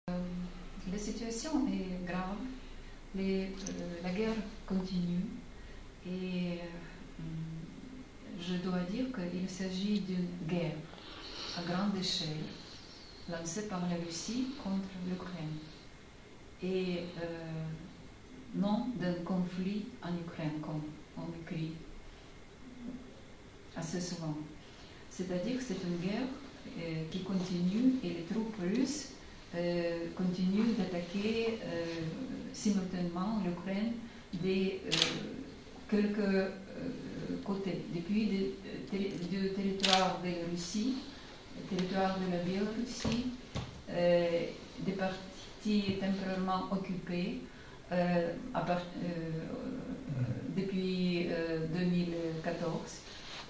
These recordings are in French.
La situation est grave, la guerre continue et je dois dire qu'il s'agit d'une guerre à grande échelle lancée par la Russie contre l'Ukraine et non d'un conflit en Ukraine comme on écrit assez souvent. C'est-à-dire que c'est une guerre qui continue et les troupes russes continuent d'attaquer simultanément l'Ukraine de quelques côtés. Depuis du territoire de la Russie, le territoire de la Biélorussie, des parties temporairement occupées depuis 2014.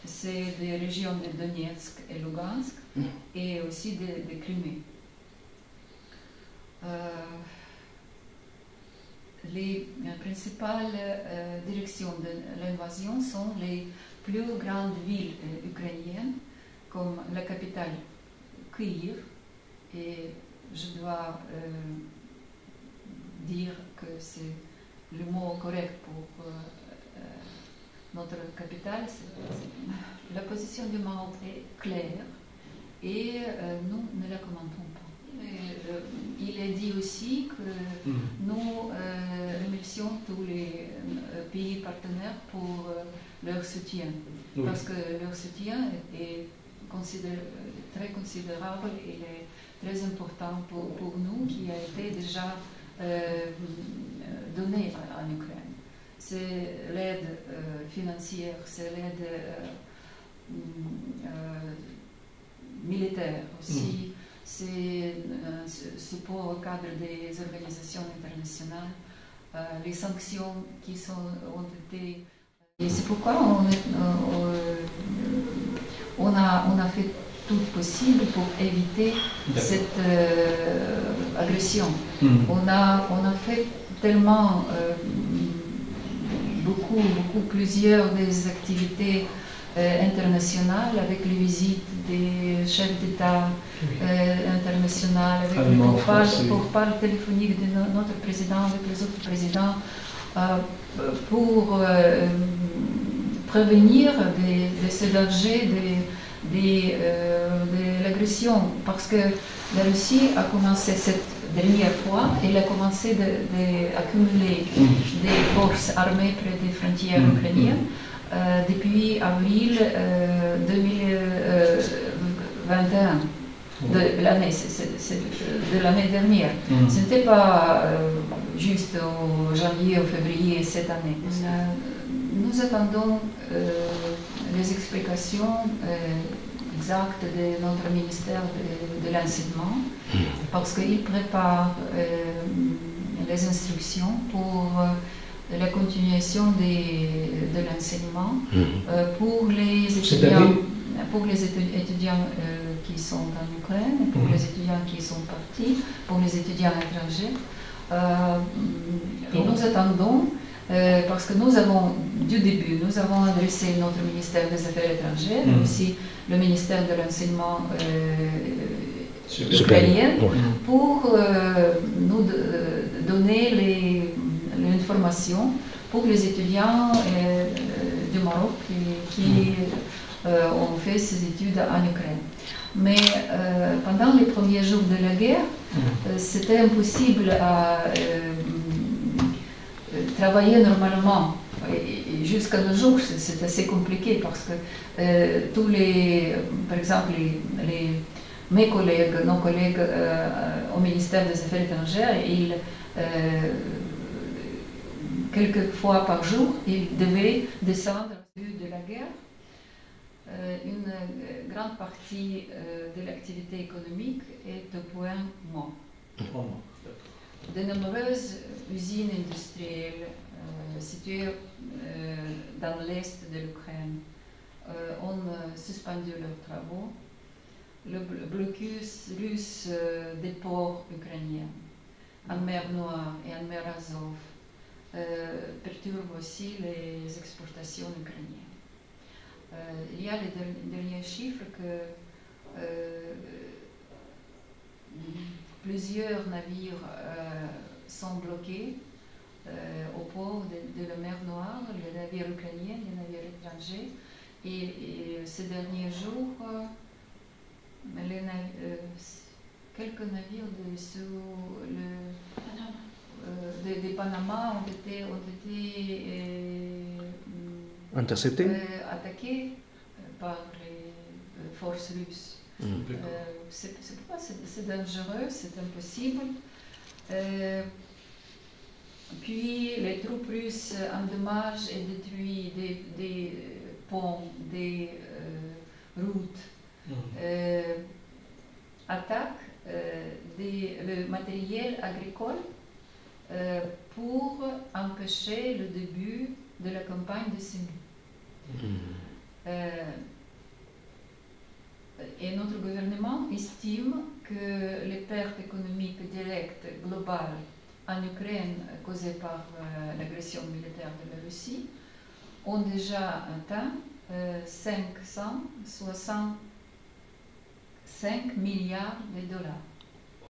C'est des régions de Donetsk et Lugansk et aussi de Crimée. Les principales directions de l'invasion sont les plus grandes villes ukrainiennes, comme la capitale Kyiv, et je dois dire que c'est le mot correct pour notre capitale. La position du Maroc est claire et nous ne la commentons pas. Il est dit aussi que nous remercions tous les pays partenaires pour leur soutien, parce que leur soutien est très considérable et est très important pour nous, qui a été déjà donné en Ukraine. C'est l'aide financière, c'est l'aide militaire aussi. C'est support au cadre des organisations internationales, les sanctions qui ont été... Et c'est pourquoi on a fait tout possible pour éviter cette agression. On a fait tellement plusieurs des activités internationales, avec les visites des chefs d'État internationaux, avec les pourparlers téléphoniques de notre président, avec les autres présidents, pour prévenir de ce danger de l'agression. Parce que la Russie a commencé cette dernière fois, elle a commencé d'accumuler des forces armées près des frontières ukrainiennes. Depuis avril 2021, de l'année dernière. Ce n'était pas juste au janvier ou février cette année. Nous attendons les explications exactes de notre ministère de l'enseignement, parce qu'il prépare les instructions pour la continuation de l'enseignement pour les étudiants qui sont en Ukraine, pour les étudiants qui sont partis, pour les étudiants étrangers. Et nous attendons, parce que nous avons, du début, nous avons adressé notre ministère des Affaires étrangères, mais aussi le ministère de l'enseignement ukrainien, pour nous donner l'information pour les étudiants du Maroc qui ont fait ces études en Ukraine. Mais pendant les premiers jours de la guerre, c'était impossible à travailler normalement. Et jusqu'à nos jours, c'est assez compliqué parce que tous par exemple, mes collègues, nos collègues au ministère des Affaires étrangères, quelques fois par jour, ils devaient descendre de la guerre. Une grande partie de l'activité économique est au point mort. De nombreuses usines industrielles situées dans l'est de l'Ukraine ont suspendu leurs travaux. Le blocus russe des ports ukrainiens en mer Noire et en mer Azov perturbe aussi les exportations ukrainiennes. Il y a les derniers chiffres que plusieurs navires sont bloqués au port de la mer Noire, les navires ukrainiens, les navires étrangers. Et ces derniers jours, quelques navires de Panama ont été interceptés attaqués par les forces russes. C'est dangereux, c'est impossible. Puis les troupes russes endommagent et détruisent des ponts, des routes, attaquent le matériel agricole pour empêcher le début de la campagne de semis. Et notre gouvernement estime que les pertes économiques directes globales en Ukraine causées par l'agression militaire de la Russie ont déjà atteint 565 milliards de dollars.